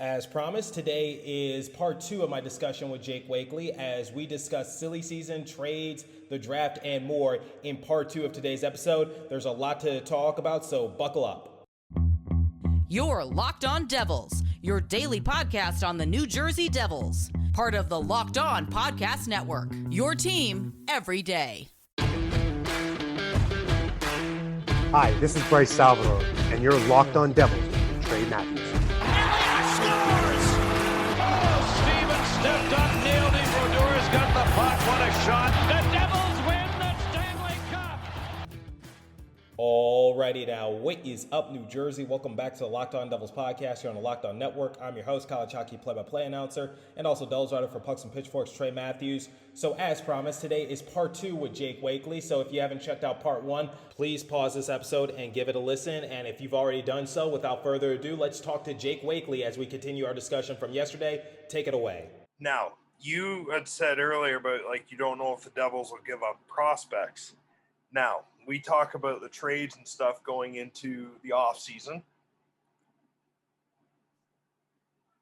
As promised, today is part 2 of my discussion with Jake Wakely as we discuss silly season, trades, the draft, and more in part 2 of today's episode. There's a lot to talk about, so buckle up. You're Locked On Devils, your daily podcast on the New Jersey Devils. Part of the Locked On Podcast Network, your team every day. Hi, this is Bryce Salvador, and you're Locked On Devils with Trey Matthews. Stepped up, nailed it. Brodor's got the puck. What a shot. The Devils win the Stanley Cup. Alrighty now, what is up, New Jersey? Welcome back to the Locked On Devils podcast here on the Locked On Network. I'm your host, college hockey play-by-play announcer, and also Devils writer for Pucks and Pitchforks, Trey Matthews. So as promised, today is part 2 with Jake Wakely. So if you haven't checked out part 1, please pause this episode and give it a listen. And if you've already done so, without further ado, let's talk to Jake Wakely as we continue our discussion from yesterday. Take it away. Now, you had said earlier about, you don't know if the Devils will give up prospects. Now, we talk about the trades and stuff going into the offseason.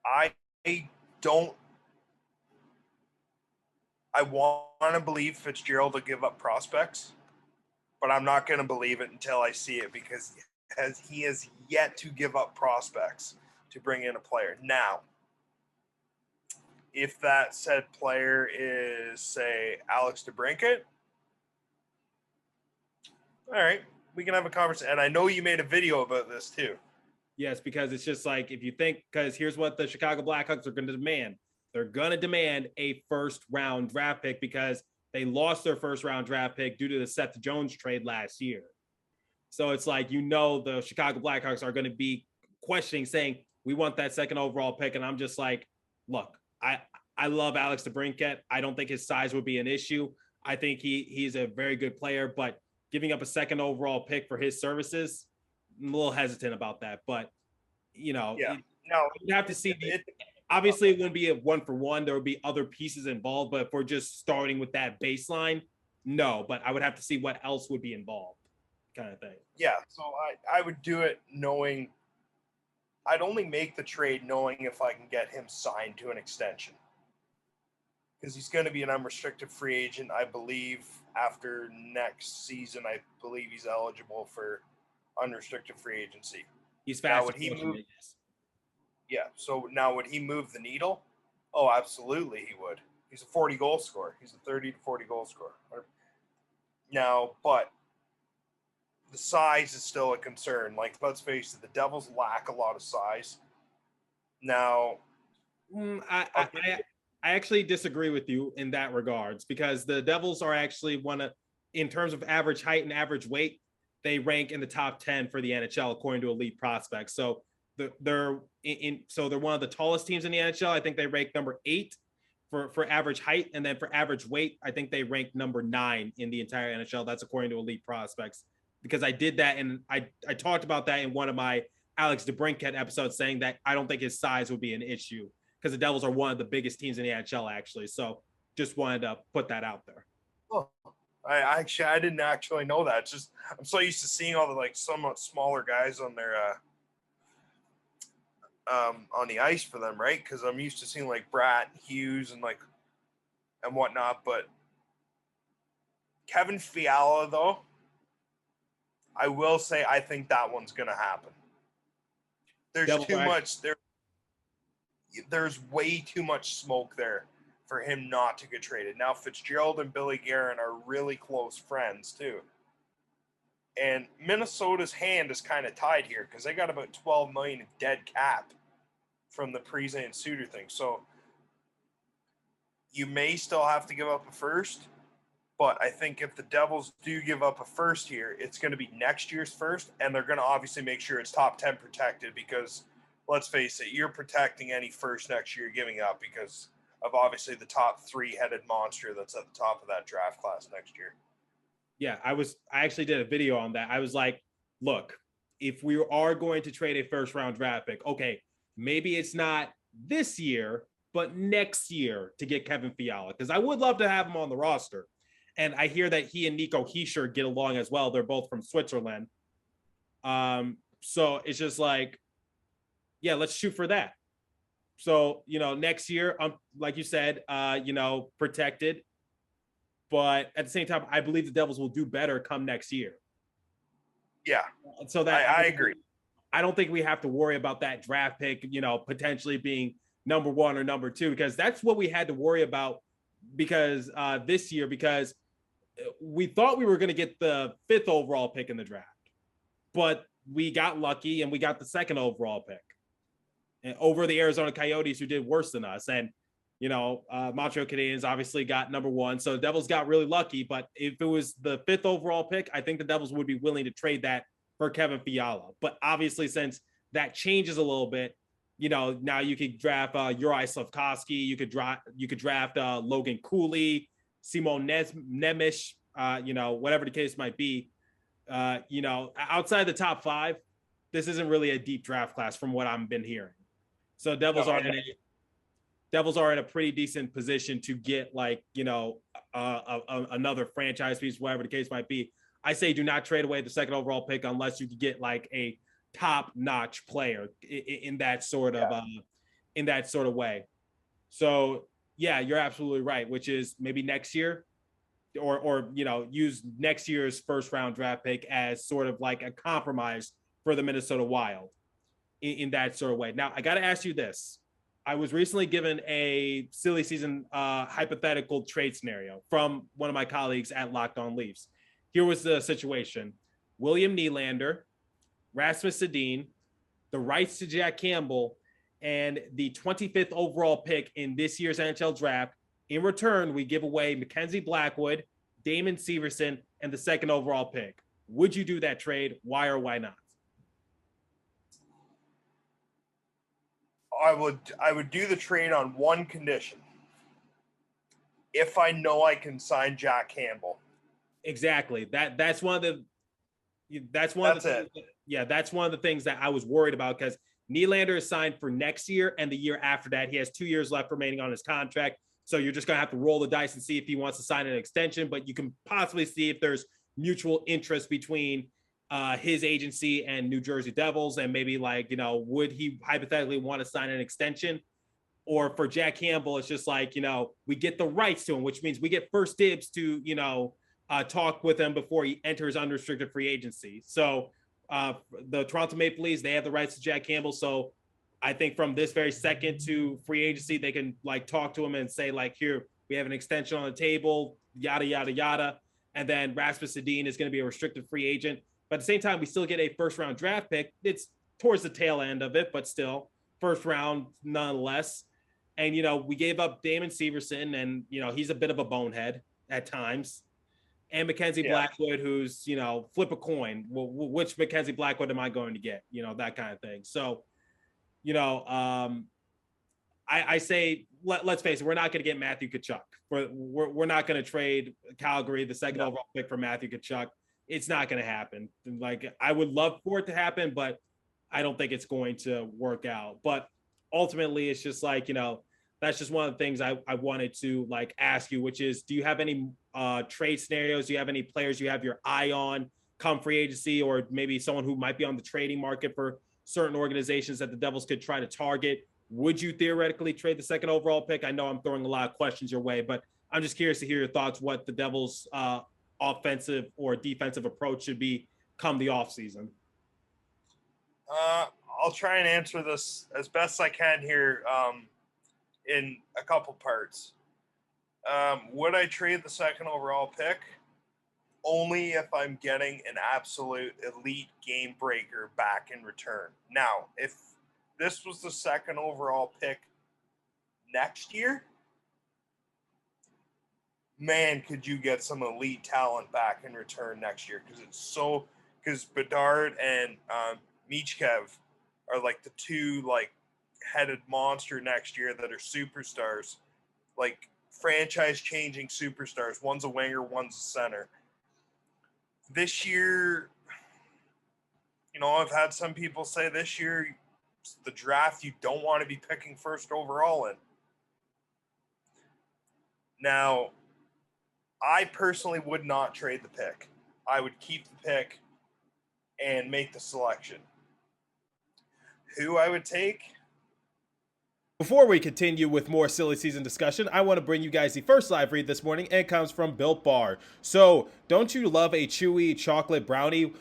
I want to believe Fitzgerald will give up prospects, but I'm not going to believe it until I see it because he has yet to give up prospects to bring in a player. Now, if that said player is, say, Alex DeBrincat, all right, we can have a conversation. And I know you made a video about this too. Yes, because it's just like, if you think, because here's what the Chicago Blackhawks are going to demand. They're going to demand a first-round draft pick because they lost their first-round draft pick due to the Seth Jones trade last year. So it's like, the Chicago Blackhawks are going to be questioning, saying, we want that second overall pick. And I'm just like, look, I love Alex DeBrincat. I don't think his size would be an issue. I think he's a very good player, but giving up a second overall pick for his services, I'm a little hesitant about that. But, you'd have to see. Obviously, it wouldn't be a 1-for-1. There would be other pieces involved. But if we're just starting with that baseline, no. But I would have to see what else would be involved, kind of thing. Yeah, so I would do it knowing – I'd only make the trade knowing if I can get him signed to an extension. Because he's going to be an unrestricted free agent, I believe, after next season. I believe he's eligible for unrestricted free agency. He's fast. Now, would he move? Yeah, so now would he move the needle? Oh, absolutely he would. He's a 40-goal scorer. He's a 30 to 40-goal scorer. Now, but the size is still a concern. Let's face it, the Devils lack a lot of size. Now, I actually disagree with you in that regards because the Devils are actually in terms of average height and average weight, they rank in the top 10 for the NHL according to Elite Prospects. So they're one of the tallest teams in the NHL. I think they rank number 8 for average height, and then for average weight, I think they rank number 9 in the entire NHL. That's according to Elite Prospects. Because I did that, and I talked about that in one of my Alex DeBrincat episodes, saying that I don't think his size would be an issue because the Devils are one of the biggest teams in the NHL, actually. So just wanted to put that out there. Oh, I didn't actually know that. It's just I'm so used to seeing all the somewhat smaller guys on their on the ice for them, right? Because I'm used to seeing Bratt, Hughes, and whatnot. But Kevin Fiala, though, I will say I think that one's going to happen. There's way too much smoke there for him not to get traded. Now, Fitzgerald and Billy Guerin are really close friends, too. And Minnesota's hand is kind of tied here because they got about $12 million in dead cap from the Parise and Suter thing. So you may still have to give up a first. But I think if the Devils do give up a first here, it's going to be next year's first, and they're going to obviously make sure it's top 10 protected because, let's face it, you're protecting any first next year you're giving up because of obviously the top 3-headed monster that's at the top of that draft class next year. Yeah, I actually did a video on that. I was like, look, if we are going to trade a first-round draft pick, okay, maybe it's not this year, but next year to get Kevin Fiala because I would love to have him on the roster. And I hear that he and Nico Hischier get along as well. They're both from Switzerland. So it's just let's shoot for that. So, next year, like you said, protected. But at the same time, I believe the Devils will do better come next year. Yeah. So that I agree. I don't think we have to worry about that draft pick, potentially being number 1 or number 2, because that's what we had to worry about this year, because we thought we were going to get the 5th overall pick in the draft, but we got lucky and we got the 2nd overall pick over the Arizona Coyotes, who did worse than us. And, Montreal Canadiens obviously got number 1. So the Devils got really lucky, but if it was the 5th overall pick, I think the Devils would be willing to trade that for Kevin Fiala. But obviously, since that changes a little bit, now you could draft Uri Slafkovsky, you could draft Logan Cooley, Simon Nemec, whatever the case might be. Outside the top 5, this isn't really a deep draft class from what I've been hearing. So Devils are in a pretty decent position to get another franchise piece, whatever the case might be. I say do not trade away the 2nd overall pick unless you could get like a top-notch player in that sort of way. So yeah, you're absolutely right, which is maybe next year or use next year's 1st round draft pick as sort of like a compromise for the Minnesota Wild in that sort of way. Now, I got to ask you this. I was recently given a silly season hypothetical trade scenario from one of my colleagues at Locked On Leafs. Here was the situation. William Nylander, Rasmus Sedin, the rights to Jack Campbell, and the 25th overall pick in this year's NHL draft. In return, we give away Mackenzie Blackwood, Damon Severson, and the 2nd overall pick. Would you do that trade? Why or why not? I would do the trade on one condition. If I know I can sign Jack Campbell. Exactly. That's one of the things that I was worried about, because Nylander is signed for next year and the year after that. He has 2 years left remaining on his contract. So you're just going to have to roll the dice and see if he wants to sign an extension, but you can possibly see if there's mutual interest between his agency and New Jersey Devils, and maybe would he hypothetically want to sign an extension? Or for Jack Campbell, it's just we get the rights to him, which means we get first dibs to, talk with him before he enters unrestricted free agency. So the Toronto Maple Leafs, they have the rights to Jack Campbell. So I think from this very second to free agency, they can talk to him and say here, we have an extension on the table, yada, yada, yada. And then Rasmus Sedin is going to be a restricted free agent. But at the same time, we still get a 1st round draft pick. It's towards the tail end of it, but still 1st round nonetheless. And, we gave up Damon Severson, and, he's a bit of a bonehead at times. And Mackenzie Blackwood, who's, flip a coin. Well, which Mackenzie Blackwood am I going to get? That kind of thing. So, I say, let's face it, we're not going to get Matthew Tkachuk. We're not going to trade Calgary, the 2nd overall pick, for Matthew Tkachuk. It's not going to happen. I would love for it to happen, but I don't think it's going to work out. But ultimately, it's just that's just one of the things I wanted to ask you, which is, do you have any trade scenarios? Do you have any players you have your eye on come free agency, or maybe someone who might be on the trading market for certain organizations that the Devils could try to target? Would you theoretically trade the 2nd overall pick? I know I'm throwing a lot of questions your way, but I'm just curious to hear your thoughts, what the Devils' offensive or defensive approach should be come the offseason. I'll try and answer this as best I can here in a couple parts. Would I trade the 2nd overall pick? Only if I'm getting an absolute elite game breaker back in return. Now, if this was the 2nd overall pick next year, man, could you get some elite talent back in return next year? Because Bedard and Michkov are the 2 headed monster next year that are superstars, franchise changing superstars. One's a winger, one's a center. This year, I've had some people say this year, the draft, you don't want to be picking 1st overall in. Now, I personally would not trade the pick. I would keep the pick and make the selection. Who I would take? Before we continue with more silly season discussion, I want to bring you guys the first live read this morning, and it comes from Built Bar. So, don't you love a chewy chocolate brownie?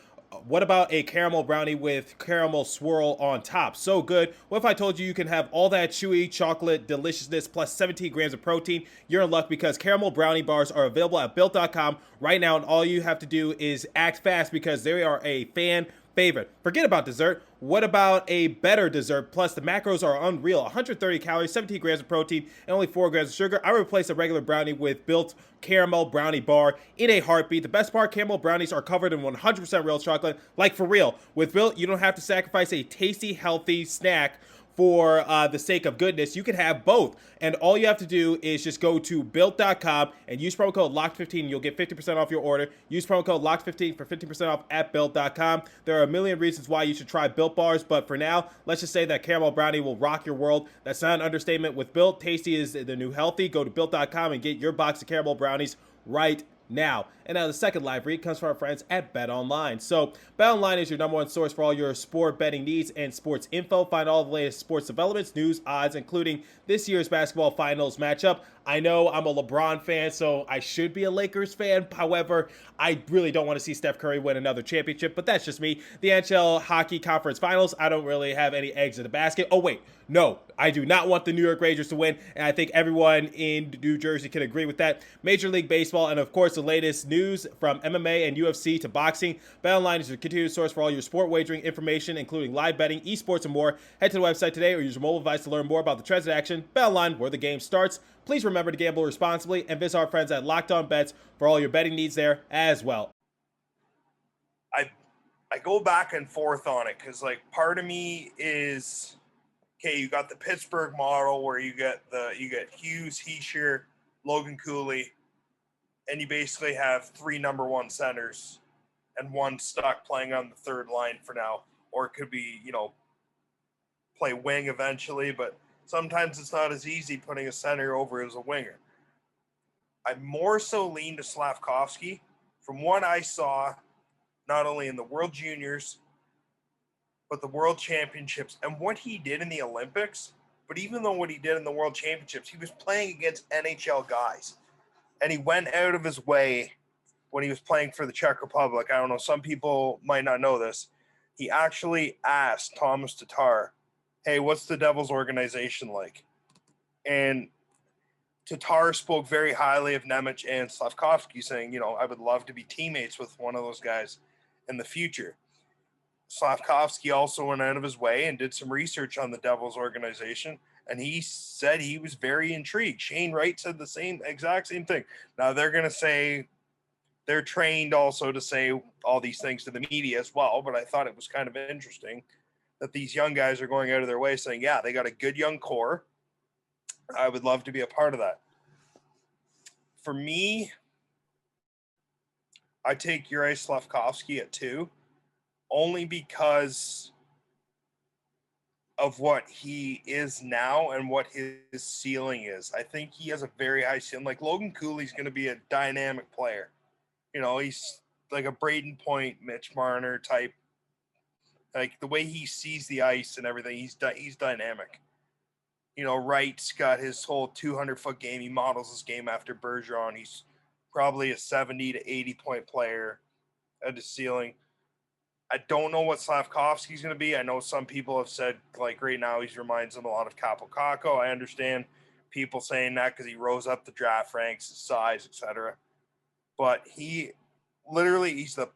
What about a caramel brownie with caramel swirl on top? So good. What if I told you you can have all that chewy chocolate deliciousness plus 17 grams of protein? You're in luck because caramel brownie bars are available at built.com right now, and all you have to do is act fast because they are a fan favorite. Forget about dessert. What about a better dessert? Plus, the macros are unreal. 130 calories, 17 grams of protein, and only 4 grams of sugar. I replace a regular brownie with Built Caramel Brownie Bar in a heartbeat. The best part, caramel brownies are covered in 100% real chocolate, like for real. With Built, you don't have to sacrifice a tasty, healthy snack for the sake of goodness. You can have both, and all you have to do is just go to built.com and use promo code LOCKED15. You'll get 50% off your order. Use promo code LOCKED15 for 50% off at built.com. There are a million reasons why you should try Built bars, but for now, let's just say that caramel brownie will rock your world. That's not an understatement. With Built, tasty is the new healthy. Go to built.com and get your box of caramel brownies right now. And now the second live read comes from our friends at BetOnline. So BetOnline is your number one source for all your sport betting needs and sports info. Find all the latest sports developments, news, odds, including this year's basketball finals matchup. I know I'm a LeBron fan, so I should be a Lakers fan. However, I really don't want to see Steph Curry win another championship, but that's just me. The NHL Hockey Conference Finals, I don't really have any eggs in the basket. Oh, wait, no, I do not want the New York Rangers to win, and I think everyone in New Jersey can agree with that. Major League Baseball, and of course, the latest news from MMA and UFC to boxing. BetOnline is your continued source for all your sport wagering information, including live betting, esports, and more. Head to the website today or use your mobile device to learn more about the trends in action. BetOnline, where the game starts. Please remember to gamble responsibly and visit our friends at Locked On Bets for all your betting needs there as well. I go back and forth on it because, like, part of me is, okay, you got the Pittsburgh model where you get Hughes, Heischer, Logan Cooley, and you basically have 3 number 1 centers and 1 stuck playing on the third line for now, or it could be, play wing eventually, but sometimes it's not as easy putting a center over as a winger. I more so lean to Slavkovsky. From what I saw, not only in the World Juniors, but the World Championships, and what he did in the Olympics, but even though what he did in the World Championships, he was playing against NHL guys. And he went out of his way when he was playing for the Czech Republic. I don't know, some people might not know this. He actually asked Thomas Tatar, hey, what's the Devils organization like? And Tatar spoke very highly of Nemec and Slavkovsky, saying, I would love to be teammates with one of those guys in the future. Slavkovsky also went out of his way and did some research on the Devils organization, and he said he was very intrigued. Shane Wright said the exact same thing. Now, they're going to say they're trained also to say all these things to the media as well, but I thought it was kind of interesting that these young guys are going out of their way saying, yeah, they got a good young core. I would love to be a part of that. For me, I take Yuri Slavkovsky at 2, only because of what he is now and what his ceiling is. I think he has a very high ceiling. Like, Logan Cooley's going to be a dynamic player. He's like a Braden Point, Mitch Marner type. Like, the way he sees the ice and everything, he's dynamic. Wright's got his whole 200-foot game. He models his game after Bergeron. He's probably a 70 to 80-point player at his ceiling. I don't know what Slavkovsky's going to be. I know some people have said, like, right now he reminds them a lot of Capo Caco. I understand people saying that because he rose up the draft ranks, his size, etc. But he's the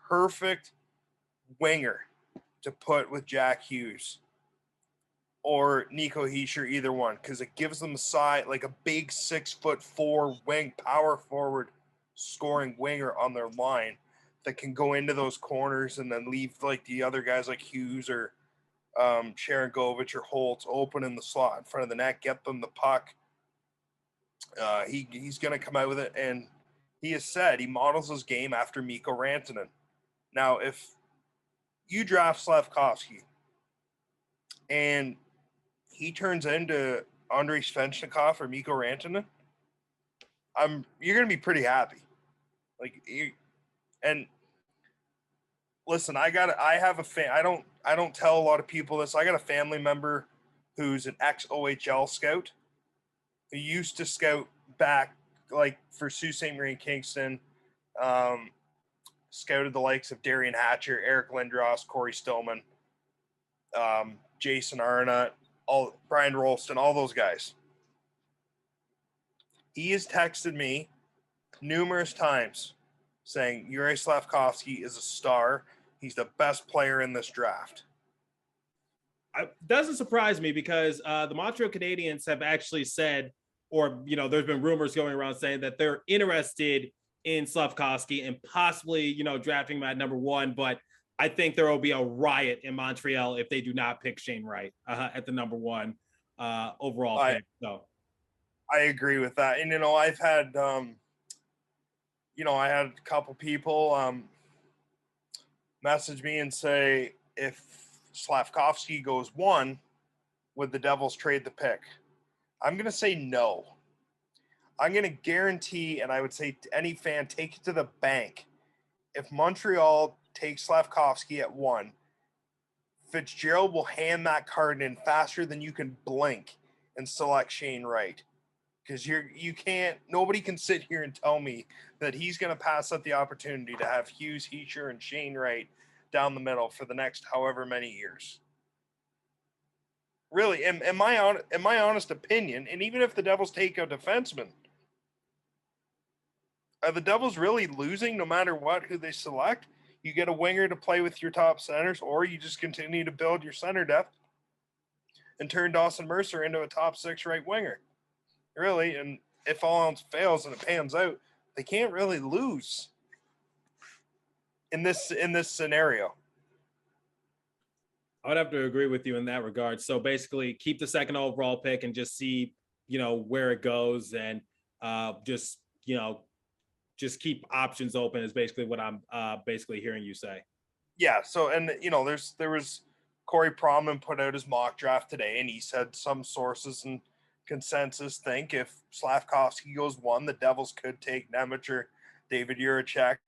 perfect winger to put with Jack Hughes or Nico Hischier, either one, because it gives them a side, like a big 6'4" wing, power forward scoring winger on their line that can go into those corners and then leave like the other guys like Hughes or Sharon Govich or Holtz open in the slot in front of the net, get them the puck. He's going to come out with it, and he has said he models his game after Mikko Rantanen. Now, if you draft Slavkovsky and he turns into Andrei Svechnikov or Mikko Rantanen, you're going to be pretty happy. And listen, I don't tell a lot of people this. I got a family member who's an ex-OHL scout, who used to scout back like for Sault Ste. Marie Kingston, scouted the likes of Darian Hatcher, Eric Lindros, Corey Stillman, Jason Arnott, Brian Rolston, all those guys. He has texted me numerous times saying Yuri Slafkovsky is a star. He's the best player in this draft. Doesn't surprise me because the Montreal Canadiens have actually said, or, there's been rumors going around saying that they're interested in Slafkovsky and possibly, drafting him at number 1. But I think there will be a riot in Montreal if they do not pick Shane Wright at the number 1 overall pick. So I agree with that. And, I've had, I had a couple people message me and say, if Slafkovsky goes 1, would the Devils trade the pick? I'm going to say no. I'm going to guarantee, and I would say to any fan, take it to the bank. If Montreal takes Slafkovsky at 1, Fitzgerald will hand that card in faster than you can blink and select Shane Wright. Because nobody can sit here and tell me that he's going to pass up the opportunity to have Hughes, Heacher, and Shane Wright down the middle for the next however many years. Really, in my honest opinion, and even if the Devils take a defenseman, are the Devils really losing no matter what who they select? You get a winger to play with your top centers, or you just continue to build your center depth and turn Dawson Mercer into a top 6 right winger. Really, and if all else fails and it pans out, they can't really lose in this scenario. I would have to agree with you in that regard. So basically keep the 2nd overall pick and just see, where it goes, and just keep options open is basically what I'm basically hearing you say. Yeah. So, and there was Corey Proman put out his mock draft today, and he said some sources and consensus think if Slafkovsky goes 1, the Devils could take Nemetcher, David Jiricek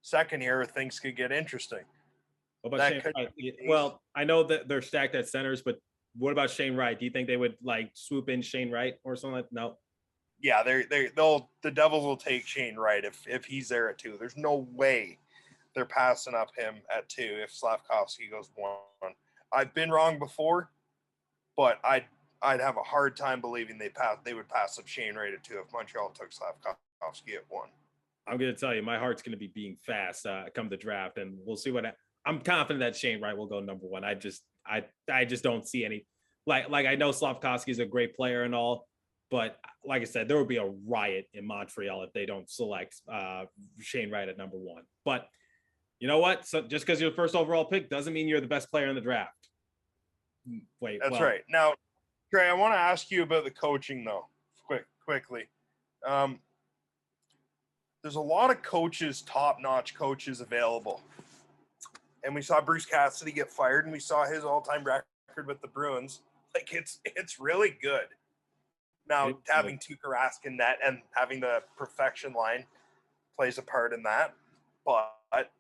2nd here, or things could get interesting. What about Shane Wright? Well, I know that they're stacked at centers, but what about Shane Wright? Do you think they would swoop in Shane Wright or something like that? No. Yeah, the Devils will take Shane Wright if he's there at 2. There's no way they're passing up him at 2 if Slafkovsky goes 1. I've been wrong before, but I'd have a hard time believing they would pass up Shane Wright at 2 if Montreal took Slafkovsky at 1. I'm going to tell you, my heart's going to be beating fast come the draft, and we'll see what I'm confident that Shane Wright will go number 1. I just don't see any like I know Slafkovsky is a great player and all, but like I said, there would be a riot in Montreal if they don't select Shane Wright at number 1. But you know what? So just because you're the 1st overall pick doesn't mean you're the best player in the draft. That's right. Now, Trey, I want to ask you about the coaching though, quickly. There's a lot of coaches, top-notch coaches available. And we saw Bruce Cassidy get fired, and we saw his all-time record with the Bruins. It's really good. Now, having Tuukka Rask in net and having the perfection line plays a part in that. But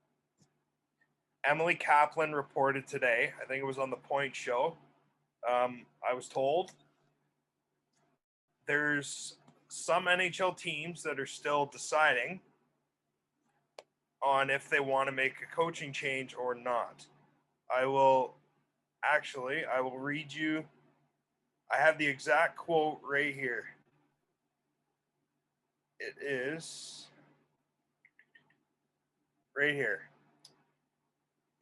Emily Kaplan reported today, I think it was on the Point Show, I was told there's some NHL teams that are still deciding on if they want to make a coaching change or not. I will read you. I have the exact quote right here. It is right here.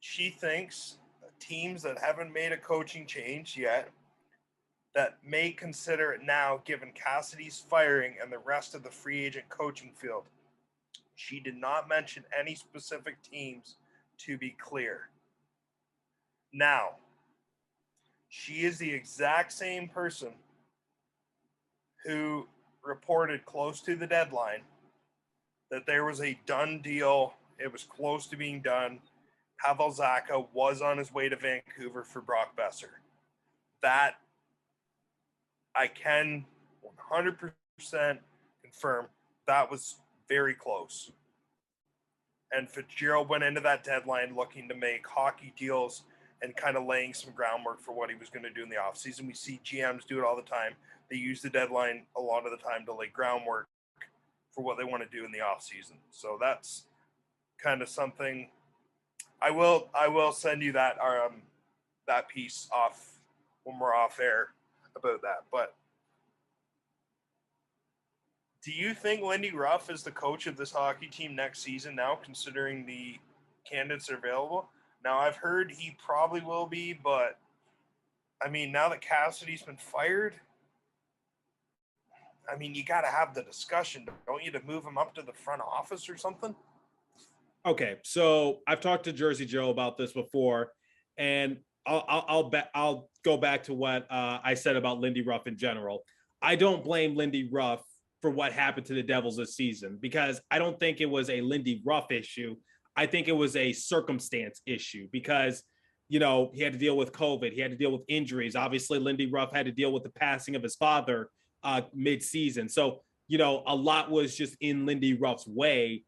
She thinks teams that haven't made a coaching change yet that may consider it now given Cassidy's firing and the rest of the free agent coaching field. She did not mention any specific teams, to be clear. Now, she is the exact same person who reported close to the deadline that there was a done deal. It was close to being done. Pavel Zacha was on his way to Vancouver for Brock Besser. That I can 100% confirm that was very close. And Fitzgerald went into that deadline looking to make hockey deals and kind of laying some groundwork for what he was going to do in the offseason. We see GMs do it all the time. They use the deadline a lot of the time to lay groundwork for what they want to do in the offseason. So that's kind of something. I will send you that that piece off when we're off air about that. But do you think Lindy Ruff is the coach of this hockey team next season now, considering the candidates are available? Now, I've heard he probably will be, but, I mean, now that Cassidy's been fired, I mean, you got to have the discussion, don't you, to move him up to the front office or something? Okay, so I've talked to Jersey Joe about this before, and I'll go back to what I said about Lindy Ruff in general. I don't blame Lindy Ruff for what happened to the Devils this season, because I don't think it was a Lindy Ruff issue. I think it was a circumstance issue because, you know, he had to deal with COVID. He had to deal with injuries. Obviously, Lindy Ruff had to deal with the passing of his father mid-season. So, you know, a lot was just in Lindy Ruff's way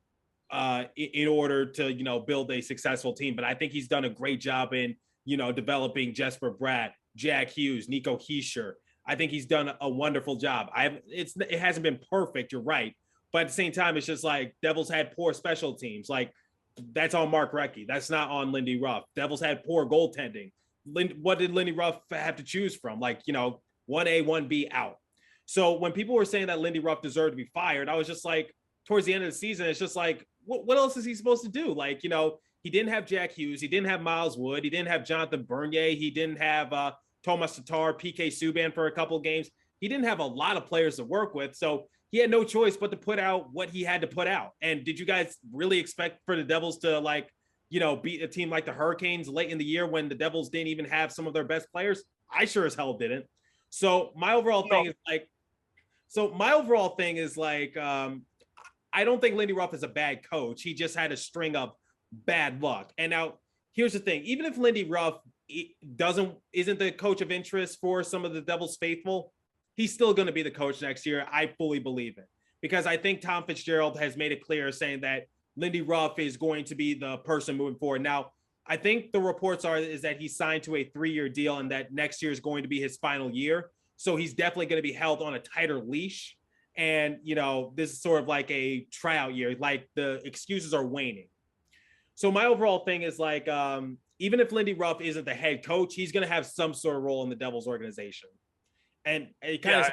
in order to, you know, build a successful team. But I think he's done a great job in, you know, developing Jesper Bratt, Jack Hughes, Nico Hischier. I think he's done a wonderful job. It hasn't been perfect, you're right. But at the same time, it's just like Devils had poor special teams. Like, that's on Mark Recchi. That's not on Lindy Ruff. Devils had poor goaltending. What did Lindy Ruff have to choose from? Like, you know, 1A, 1B out. So when people were saying that Lindy Ruff deserved to be fired, I was just like, towards the end of the season, it's just like, what else is he supposed to do? Like, you know, he didn't have Jack Hughes. He didn't have Miles Wood. He didn't have Jonathan Bernier. He didn't have Thomas Tatar, PK Subban for a couple of games. He didn't have a lot of players to work with. So he had no choice but to put out what he had to put out. And did you guys really expect for the Devils to, like, you know, beat a team like the Hurricanes late in the year when the Devils didn't even have some of their best players? I sure as hell didn't. So my overall thing is like, I don't think Lindy Ruff is a bad coach. He just had a string of bad luck. And now here's the thing. Even if Lindy Ruff isn't the coach of interest for some of the Devils faithful, he's still going to be the coach next year. I fully believe it, because I think Tom Fitzgerald has made it clear saying that Lindy Ruff is going to be the person moving forward. Now, I think the reports is that he's signed to a 3-year deal and that next year is going to be his final year. So he's definitely going to be held on a tighter leash. And, you know, this is sort of like a tryout year, like the excuses are waning. So my overall thing is like, even if Lindy Ruff isn't the head coach, he's going to have some sort of role in the Devils organization. And it kind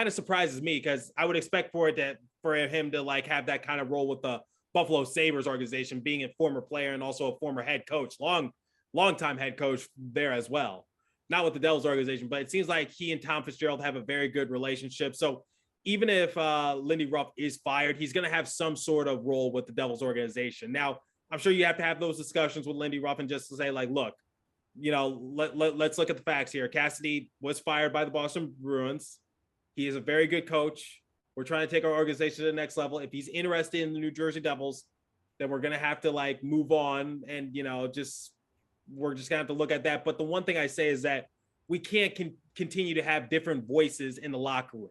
of surprises me because I would expect for him to like have that kind of role with the Buffalo Sabres organization, being a former player and also a former head coach, long time head coach there as well. Not with the Devils organization, but it seems like he and Tom Fitzgerald have a very good relationship. So even if Lindy Ruff is fired, he's going to have some sort of role with the Devils organization. Now, I'm sure you have to have those discussions with Lindy Ruff and just to say, like, look, you know, let's look at the facts here. Cassidy was fired by the Boston Bruins. He is a very good coach. We're trying to take our organization to the next level. If he's interested in the New Jersey Devils, then we're going to have to like move on and, you know, we're just going to have to look at that. But the one thing I say is that we can't continue to have different voices in the locker room.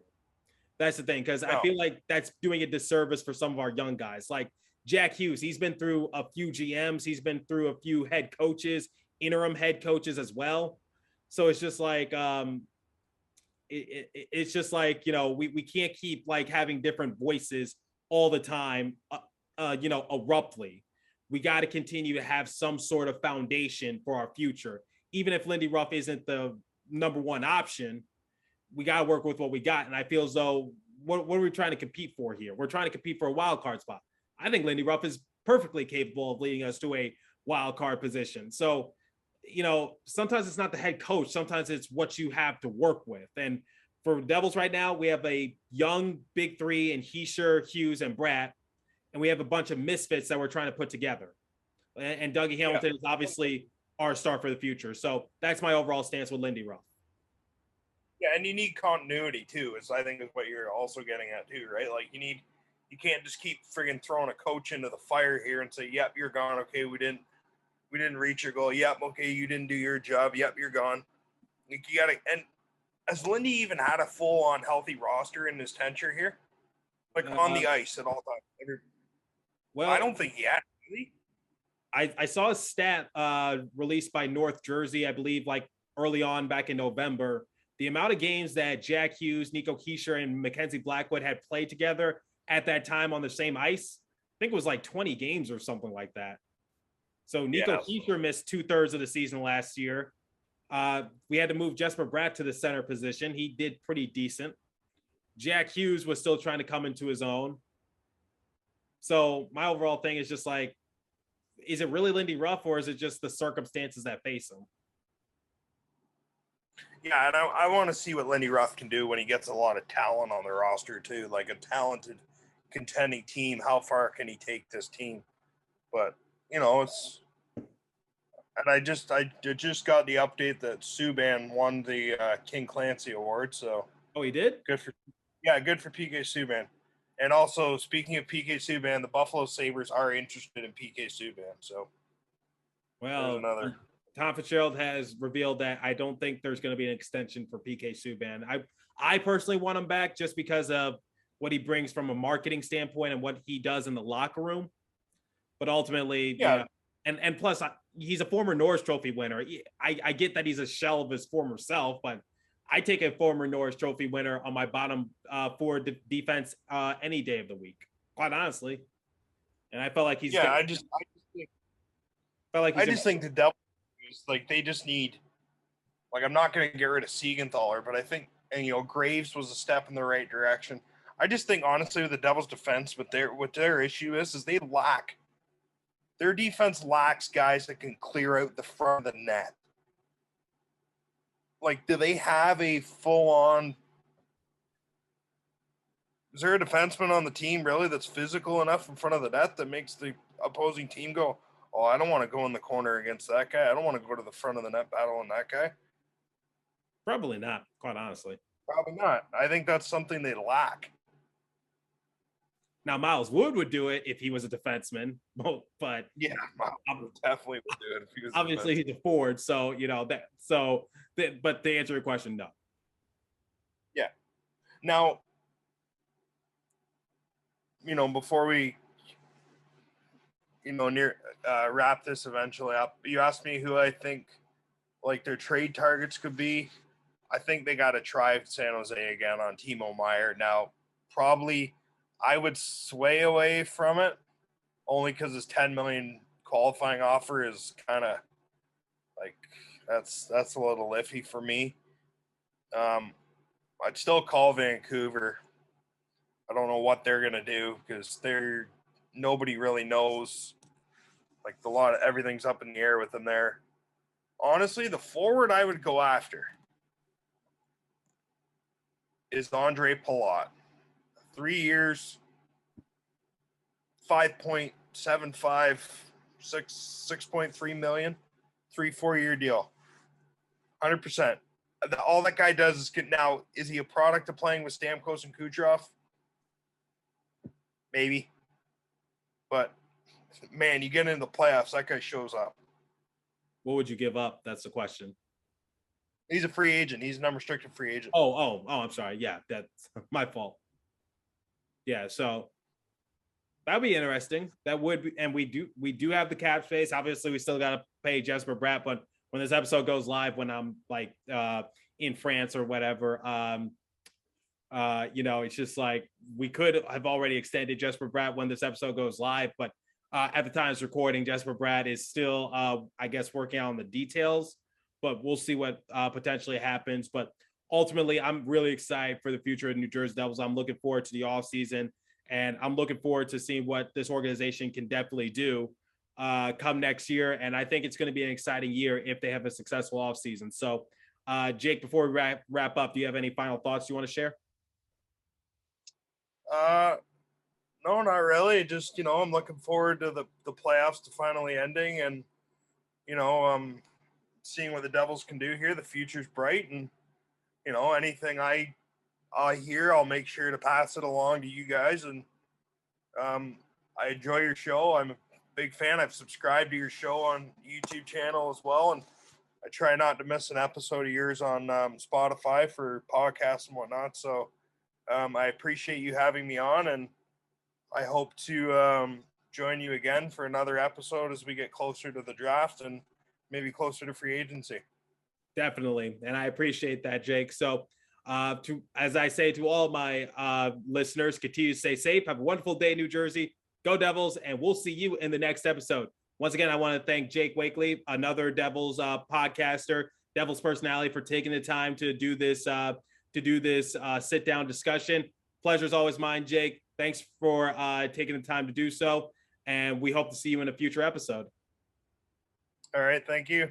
That's the thing, because I feel like that's doing a disservice for some of our young guys. Like Jack Hughes, he's been through a few GMs. He's been through a few head coaches, interim head coaches as well. So it's just like, it's just like, you know, we can't keep like having different voices all the time, you know, abruptly. We got to continue to have some sort of foundation for our future. Even if Lindy Ruff isn't the number one option, we got to work with what we got. And I feel as though, what are we trying to compete for here? We're trying to compete for a wild card spot. I think Lindy Ruff is perfectly capable of leading us to a wild card position. So, you know, sometimes it's not the head coach. Sometimes it's what you have to work with. And for Devils right now, we have a young big three in Hischier, Hughes, and Bratt. And we have a bunch of misfits that we're trying to put together. And Dougie Hamilton is obviously our star for the future. So that's my overall stance with Lindy Ruff. Yeah, and you need continuity too, is I think is what you're also getting at too, right? Like you can't just keep friggin' throwing a coach into the fire here and say, yep, you're gone. Okay, we didn't reach your goal. Yep, okay, you didn't do your job. Yep, you're gone. You gotta, and has Lindy even had a full-on healthy roster in his tenure here? Like on the ice at all times? Well, I don't think he had, really. I saw a stat released by North Jersey, I believe, like early on back in November. The amount of games that Jack Hughes, Nico Hischier, and Mackenzie Blackwood had played together at that time on the same ice, I think it was like 20 games or something like that. So Nico Hischier missed 2/3 of the season last year. We had to move Jesper Bratt to the center position. He did pretty decent. Jack Hughes was still trying to come into his own. So my overall thing is just like, is it really Lindy Ruff, or is it just the circumstances that face him? Yeah, and I want to see what Lindy Ruff can do when he gets a lot of talent on the roster too, like a talented contending team. How far can he take this team? But it's, and I just got the update that Subban won the King Clancy Award. So he did? Good for PK Subban. And also, speaking of PK Subban, the Buffalo Sabres are interested in PK Subban. So, well, Tom Fitzgerald has revealed that I don't think there's going to be an extension for PK Subban. I personally want him back just because of what he brings from a marketing standpoint and what he does in the locker room. But ultimately, and plus, he's a former Norris Trophy winner. I get that he's a shell of his former self, but I take a former Norris Trophy winner on my bottom four defense any day of the week, quite honestly. And I felt like he's. Yeah, I just think the Devils, like, they just need, like, I'm not going to get rid of Siegenthaler, but I think, and Graves was a step in the right direction. I just think, honestly, with the Devils' defense, what their issue is their defense lacks guys that can clear out the front of the net. Like, do they have a full-on? Is there a defenseman on the team really that's physical enough in front of the net that makes the opposing team go, oh, I don't want to go in the corner against that guy. I don't want to go to the front of the net battling that guy. Probably not, quite honestly. Probably not. I think that's something they lack. Now, Miles Wood would do it if he was a defenseman, but yeah, Miles definitely would do it if he was. Obviously, he's a forward, so that. So, but to answer your question, no. Yeah. Now, before we, wrap this eventually up, you asked me who I think, like, their trade targets could be. I think they got to try San Jose again on Timo Meier. Now, probably I would sway away from it only because his $10 million qualifying offer is kind of like, that's a little iffy for me. I'd still call Vancouver. I don't know what they're going to do because nobody really knows. Like, everything's up in the air with them there. Honestly, the forward I would go after is Andre Palat. 3 years, 5.75, 6.3 million, 4-year deal. 100%. All that guy does is now, is he a product of playing with Stamkos and Kucherov? Maybe. But, man, you get into the playoffs, that guy shows up. What would you give up? That's the question. He's a free agent. He's an unrestricted free agent. Oh, I'm sorry. Yeah, that's my fault. Yeah, so that'd be interesting. That would be, and we do have the cap space. Obviously, we still got to pay Jesper Bratt, but when this episode goes live, when I'm like in France or whatever, it's just like we could have already extended Jesper Bratt when this episode goes live, but at the time it's recording, Jesper Bratt is still, I guess, working on the details, but we'll see what potentially happens. But ultimately, I'm really excited for the future of the New Jersey Devils. I'm looking forward to the offseason, and I'm looking forward to seeing what this organization can definitely do come next year. And I think it's going to be an exciting year if they have a successful offseason. So, Jake, before we wrap up, do you have any final thoughts you want to share? No, not really. Just, I'm looking forward to the playoffs to finally ending and, seeing what the Devils can do here. The future's bright, and, anything I hear, I'll make sure to pass it along to you guys. And I enjoy your show. I'm a big fan. I've subscribed to your show on YouTube channel as well, and I try not to miss an episode of yours on Spotify for podcasts and whatnot. So I appreciate you having me on, and I hope to join you again for another episode as we get closer to the draft and maybe closer to free agency. Definitely. And I appreciate that, Jake. So as I say to all my listeners, continue to stay safe. Have a wonderful day in New Jersey. Go Devils. And we'll see you in the next episode. Once again, I want to thank Jake Wakely, another Devils podcaster, Devils personality, for taking the time to do this sit down discussion. Pleasure's always mine, Jake. Thanks for taking the time to do so. And we hope to see you in a future episode. All right. Thank you.